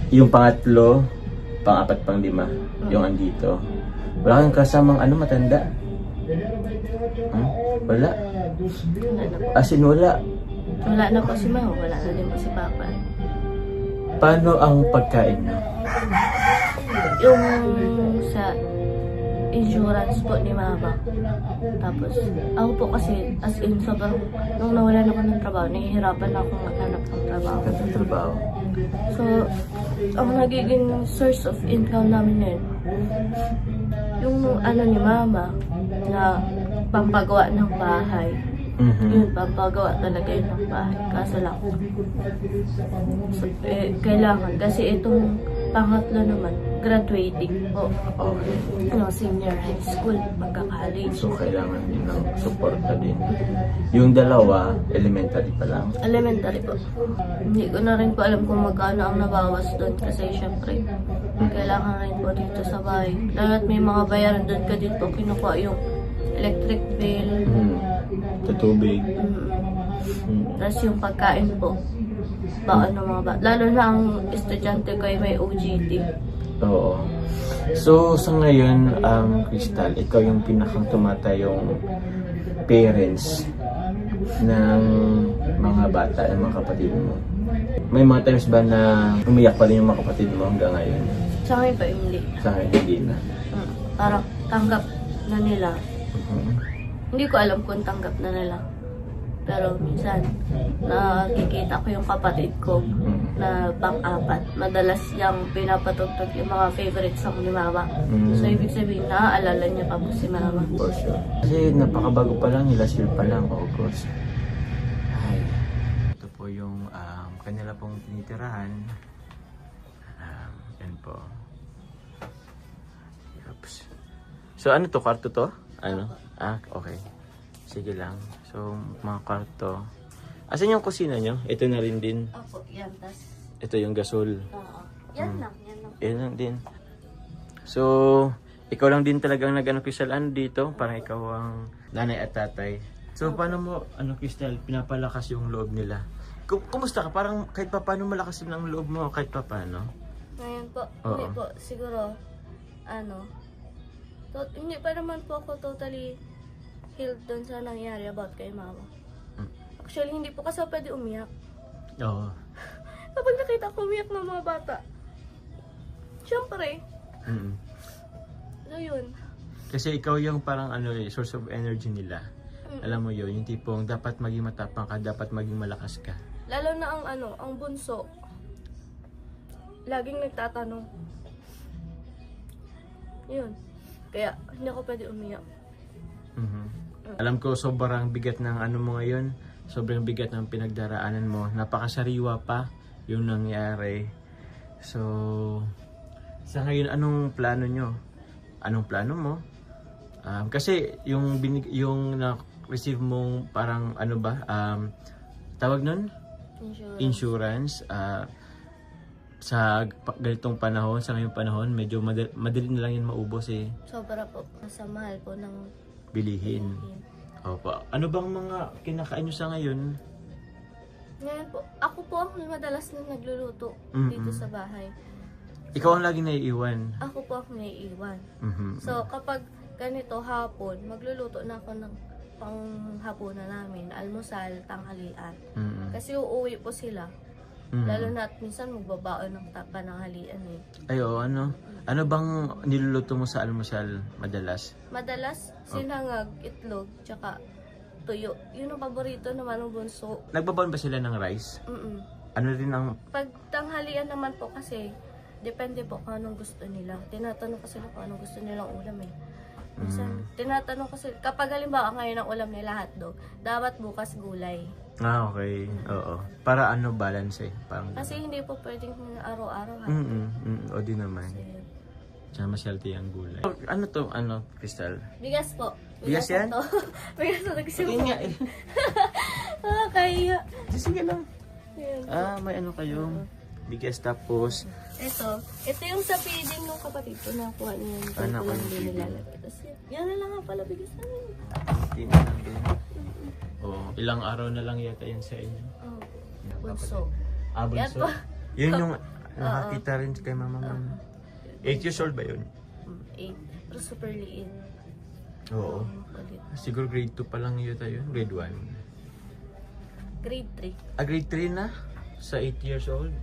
Yung pangatlo, pang-apat, pang-lima, yung andito. Wala kang kasamang matanda? Wala? Wala na po. As in, wala. Wala na po si Mama, wala na din po si Papa. Paano ang pagkain mo? Yung sa insurance po ni Mama. Tapos, ako po kasi, as in, sobrang, nung nawalan ako ng trabaho, nahihirapan na akong maghanap ng trabaho. Ang trabaho. So, ang nagiging source of income namin yun, yung ni Mama, na pampagawa ng bahay. Yun, pampagawa talaga yun ng bahay. Kaso lang, so, kailangan. Kasi itong pangatlo naman, graduating po. Okay. Senior high school, magka-college. So, kailangan din ng suporta din. Yung dalawa, elementary pa lang. Elementary po. Hindi ko na rin po alam kung magkano ang nabawas doon. Kasi syempre, kailangan rin po dito sa bahay. Dahil may mga bayaran doon ka dito, kinukuha yung electric bill. Sa tubig. Tapos yung pagkain po. Mga ba? Lalo na ang estudyante ko ay may OJT. Oo. So, sa ngayon, Crystal, ikaw yung pinakang tumatayong parents ng mga bata, ng mga kapatid mo. May mga times ba na umiyak pa rin yung mga kapatid mo hanggang ngayon? Sa akin pa hindi. Sa akin, hindi na. Parang tanggap na nila. Hindi ko alam kung tanggap na nila. Pero minsan, nakikita ko yung kapatid ko na pang-apat. Madalas niyang pinapatugtog yung mga favorite song ni Mama. So, ibig sabihin, naaalala niya pa po si Mama. For sure. Kasi napakabago pa lang, last year pa lang, August. Ay. Ito po yung kanila pong tinitirahan. Yan po. Oops. So, ano to? Kwarto to? Ano? Okay. Sige lang. So, mga kwarto. Asan yung kusina nyo? Ito na rin din. Opo, yan. Tas, Ito yung gasol. oo. Yan lang, yan lang. Yan lang din. So, ikaw lang din talagang Crystal, dito? Parang ikaw ang nanay at tatay. So, paano mo, Crystal, pinapalakas yung loob nila? Kumusta ka? Parang kahit pa paano malakas din ang loob mo, kahit pa paano? Ngayon po, Oo. hindi po, siguro, hindi pa naman po ako totally healed doon sa nangyari about kay Mama. Actually, hindi po kasi ako pwede umiyak. Oo. Kapag nakita ko umiyak ng mga bata, syempre, so yun. Kasi ikaw yung parang source of energy nila. Alam mo yun, yung tipong dapat maging matapang ka, dapat maging malakas ka. Lalo na ang bunso, laging nagtatanong. Yun. Kaya, hindi ako pwede umiyak. Alam ko sobrang bigat ng mo ngayon, sobrang bigat ng pinagdaraanan mo. Napakasariwa pa yung nangyari. So, sa ngayon, anong plano nyo? Anong plano mo? Kasi yung na-receive mong parang tawag nun? Insurance. Sa ganitong panahon, sa ngayong panahon, medyo madali na lang yun maubos eh. Sobra po. Sa mahal po ng Bilihin. Opo. Ano bang mga kinakain nyo sa ngayon? Ngayon po, ako po ang madalas na nagluluto dito sa bahay. Ikaw ang laging naiiwan. Ako po ang naiiwan. So, kapag ganito hapon, magluluto na ako ng panghapunan namin, almusal, tanghalian. Kasi uuwi po sila. Lalo na at minsan magbabaon ng pananghalian eh. Ay, oo, ano bang niluluto mo sa almusal madalas? Madalas, sinangag, itlog, tsaka tuyo. Yun ang paborito naman ng bunso. Nagbabaon ba sila ng rice? Ano rin ang... Pag tanghalian naman po kasi, depende po kung anong gusto nila. Tinatanong ko sila kung anong gusto nilang ulam eh. Minsan, tinatanong ko sila, kapag halimbawa ngayon ang ulam nila hotdog, dapat bukas gulay. Okay. Oo. Para balance eh. Parang Kasi hindi po pwedeng araw-araw O di naman. Tsaka mas healthy ang gulay. Ano to? Crystal? Bigas po. Bigas yan? po to. Bigas na nagsimpo. Sige nga eh. Kaya. Sige lang. Yan. May kayo. Bigas tapos. Ito yung sa feeding ng kapatid ko. Nakuha niya yung Nakuha ko lang yung din feeding. nilalagay. Tapos yan na lang nga pala bigas namin. Hindi na lang din. Ilang araw na lang yata yan sa inyo. Bunso. Bunso. Yan po. Yun yung nakakita rin kay mama mo. 8 years old ba yun? 8. Pero super liit. Oo. Ulit. Siguro grade 2 pa lang yun tayo. Grade 1. Grade 3. Grade 3 na? Sa 8 years old?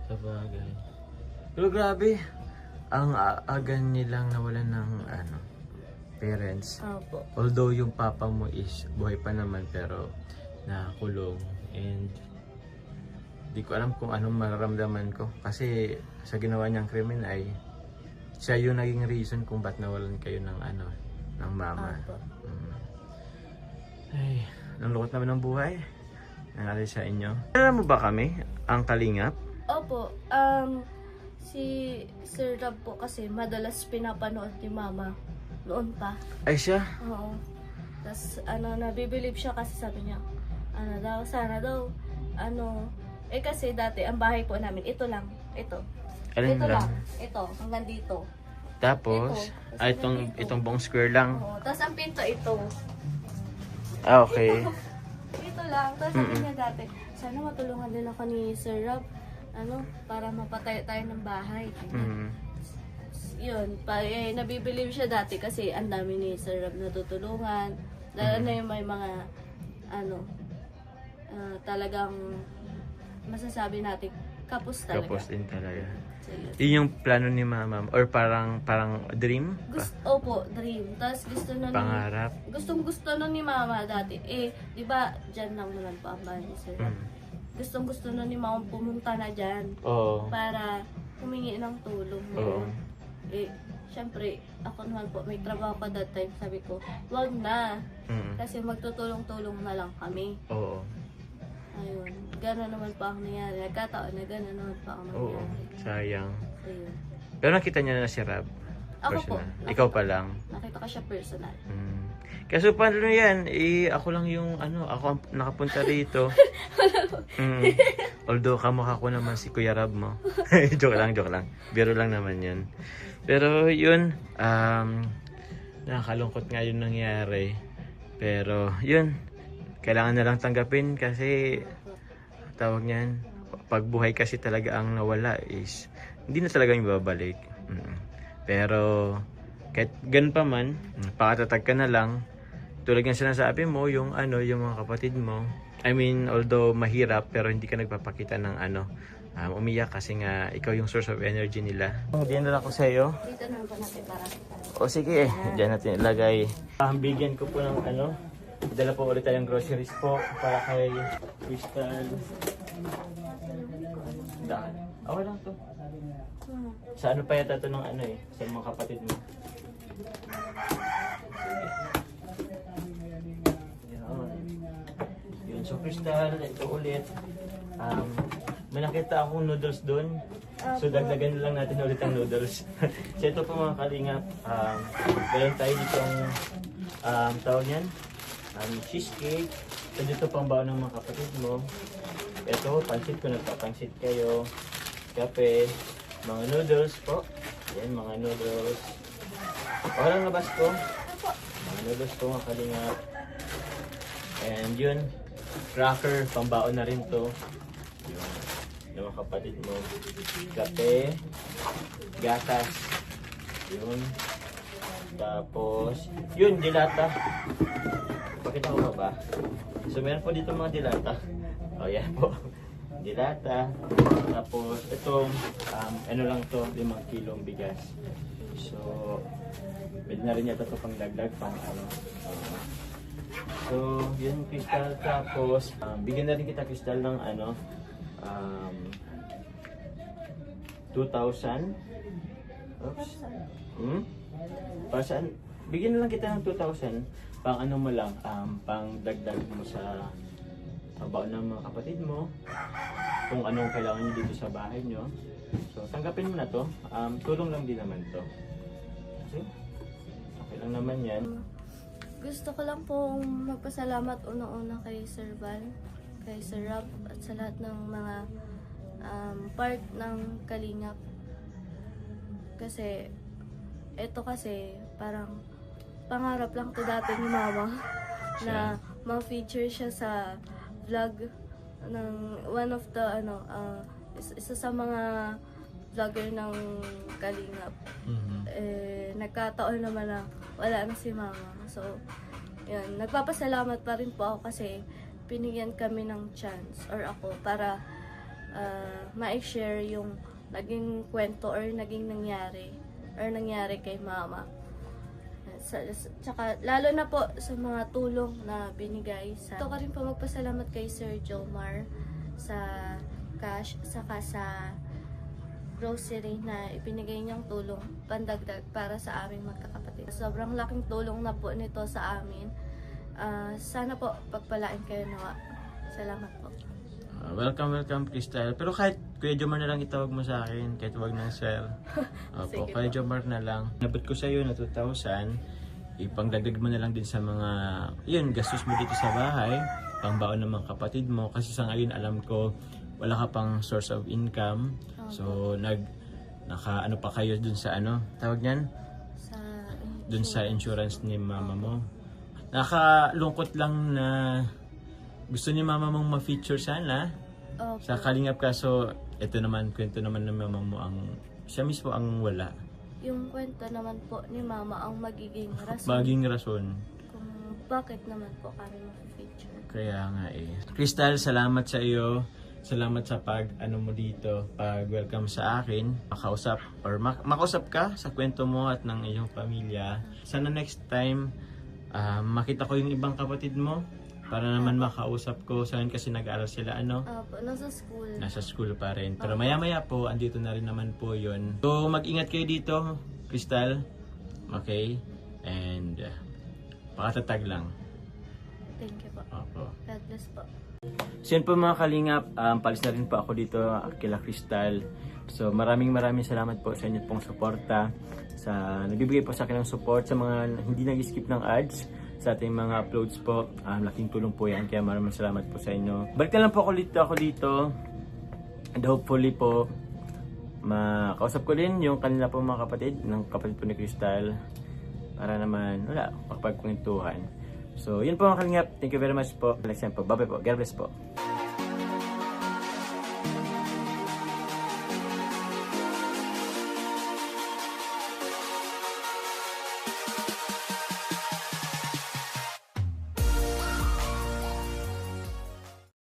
Sa bagay. Pero grabe. Ang aga nilang nawalan ng parents. Opo. Although yung papa mo is buhay pa naman pero nakakulong. And di ko alam kung anong mararamdaman ko. Kasi sa ginawa niyang krimen ay siya yung naging reason kung ba't nawalan kayo ng ng mama. Opo. Ay, ang lungkot naman ng buhay. Nangyari sa inyo. Alam mo ba kami, ang Kalingap? Opo. Si Sir Rob po kasi madalas pinapanood ni Mama noon pa. Ay siya? Oo. Tapos nabibilib siya kasi sabi niya, sana daw, kasi dati ang bahay po namin, ito lang, ito. Alin Ito lang? lang, ito, hanggang dito. Tapos, Ito. itong buong square lang. Oo. Tapos ang pinto ito. Okay. Ito lang. Tapos sabi niya dati, sana matulungan din ako ni Sir Rob, para mapatayo tayo ng bahay. Mm. Yun, nabibilib siya dati kasi ang dami ni Sir Rob natutulungan. Lalo na yung may mga, talagang masasabi natin, kapos talaga. Kapos din talaga. So, yun. Yun yung plano ni mama or parang dream? Opo, dream. Tapos Pangarap? Gustong-gusto nun ni Mama dati. Di ba, dyan lang naman pa ang bahay ni Sir Rob. Gustong-gusto nun ni Mama pumunta na dyan Oo. para humingi ng tulong. Oo. Syempre, ako naman po, may trabaho pa that time. Sabi ko, wag na. Kasi magtutulong-tulong na lang kami. Oo. Ayun. Gano'n naman pa ang nangyari. Nagkataon na gano'n naman pa ang Oo. nangyari. Sayang. Ayun. Pero nakita niya na si Rob? Ako po. Personal? Ikaw pa lang? Nakita ko siya personal. Kaso paano yan? Ako lang yung ako ang nakapunta rito. Although kamukha ko naman si Kuya Rob mo. Joke lang. Biro lang naman yun. Pero yun, nakakalungkot nga yung nangyari. Pero yun, kailangan na lang tanggapin kasi tawag niyan, pag buhay kasi talaga ang nawala is hindi na talaga yung babalik. Pero kahit ganun pa man, pakatatag ka na lang. Tulad ng sinasabi mo, yung yung mga kapatid mo. I mean, although mahirap pero hindi ka nagpapakita ng umiyak kasi nga ikaw yung source of energy nila. Diyan na ako sa iyo. Dito naman po natin para. O sige, diyan natin ilagay. Bigyan ko po ng dala po ulit tayong groceries po para kay Crystal. Daan. Okay lang to. Sa pa yata to ng sa mga kapatid mo. Yun. So Crystal, ito ulit. May nakita akong noodles doon. So dagdagan na lang natin ulit ang noodles. So ito po mga kalingap. Meron tayo ditong tawag yan. Cheesecake. So dito pang baon ng mga kapatid mo. Ito, pansit ko, nagpapansit kayo. Kape. Mga noodles po. Yan, mga noodles. Walang labas ko. Mga noodles po mga kalingap. And yun, cracker, pambaon na rin to. Yun, yung mga kapatid mo. Kape. Gatas. Yun. Tapos, yun, dilata. Pakita ko ba? So, meron po dito mga dilata. O, yan po. Dilata. Tapos, itong, lang to, 5 kilong bigas. So, pwede na rin yata ito pang dagdag, pang so, yun, Crystal. Tapos, bigyan na rin kita, Crystal, ng 2,000. Oops. Para saan? Bigyan na lang kita ng 2,000. Pang mo lang, pang dagdag mo sa baon ng mga kapatid mo. Kung anong kailangan nyo dito sa bahay nyo. So, tanggapin mo na to. Tulong lang din naman to. Okay? Okay lang naman yan. Gusto ko lang pong magpasalamat una-una kay Sir Val, kay Sir Rob, at sa lahat ng mga part ng Kalingap. Kasi, ito kasi, parang pangarap lang to dati ni Mama na ma-feature siya sa vlog ng one of the isa sa mga vlogger ng Kalingap. Nagkataon naman na wala na si mama. So, yun, nagpapasalamat pa rin po ako kasi pinigyan kami ng chance or ako para ma-share yung naging kwento or naging nangyari kay mama. Tsaka lalo na po sa mga tulong na binigay. Ito ka rin po magpasalamat kay Sir Jomar sa cash saka sa grocery na ibinigay niyang tulong pandagdag para sa aming magkakapatid. Sobrang laking tulong na po nito sa amin. Sana po pagpalain kayo nawa. Salamat po. Welcome, Crystal. Pero kahit Kuya Jomar na lang itawag mo sa akin, kahit wag ng sir. Opo, Sige Kuya po. Jomar na lang. Nabot ko sa iyo na 2,000. Ipangdagdag mo na lang din sa mga, yun, gastos mo dito sa bahay. Pangbaon ng mga kapatid mo. Kasi sa ngayon, alam ko, wala ka pang source of income. So, naka-ano pa kayo dun sa ano, tawag niyan? Dun sa insurance ni mama mo. Nakalungkot lang na gusto ni mama mong ma-feature sana Opo. sa Kalingap, kaso ito naman, kwento naman ng mama mo siya mismo ang wala. Yung kwento naman po ni mama ang magiging rason Maging rason. kung bakit naman po kami ma-feature. Kaya nga eh. Crystal, salamat sa iyo. Salamat sa mo dito, pag-welcome sa akin, makausap ka sa kwento mo at ng iyong pamilya. Sana next time, makita ko yung ibang kapatid mo para naman makausap ko. Sa akin kasi nag-aaral sila Opo, nasa school. nasa school pa rin. Pero maya-maya po, andito na rin naman po yun. So, mag-ingat kayo dito, Crystal. Okay? And, pakatatag lang. Thank you po. Opo. God bless po. So yun po mga Kalingap, palis na rin po ako dito kila Crystal. So maraming salamat po sa inyo pong suporta, sa nagbibigay po sa akin ng support, sa mga hindi nag-skip ng ads sa ating mga uploads po. Laking tulong po yan, kaya maraming salamat po sa inyo. Balik na lang po ako dito and hopefully po makausap ko din yung kanila po mga kapatid, ng kapatid po ni Crystal, para naman makapagkwentuhan. So, yun po mga Kalingap. Thank you very much po. Next time po. Bye-bye po. God bless po.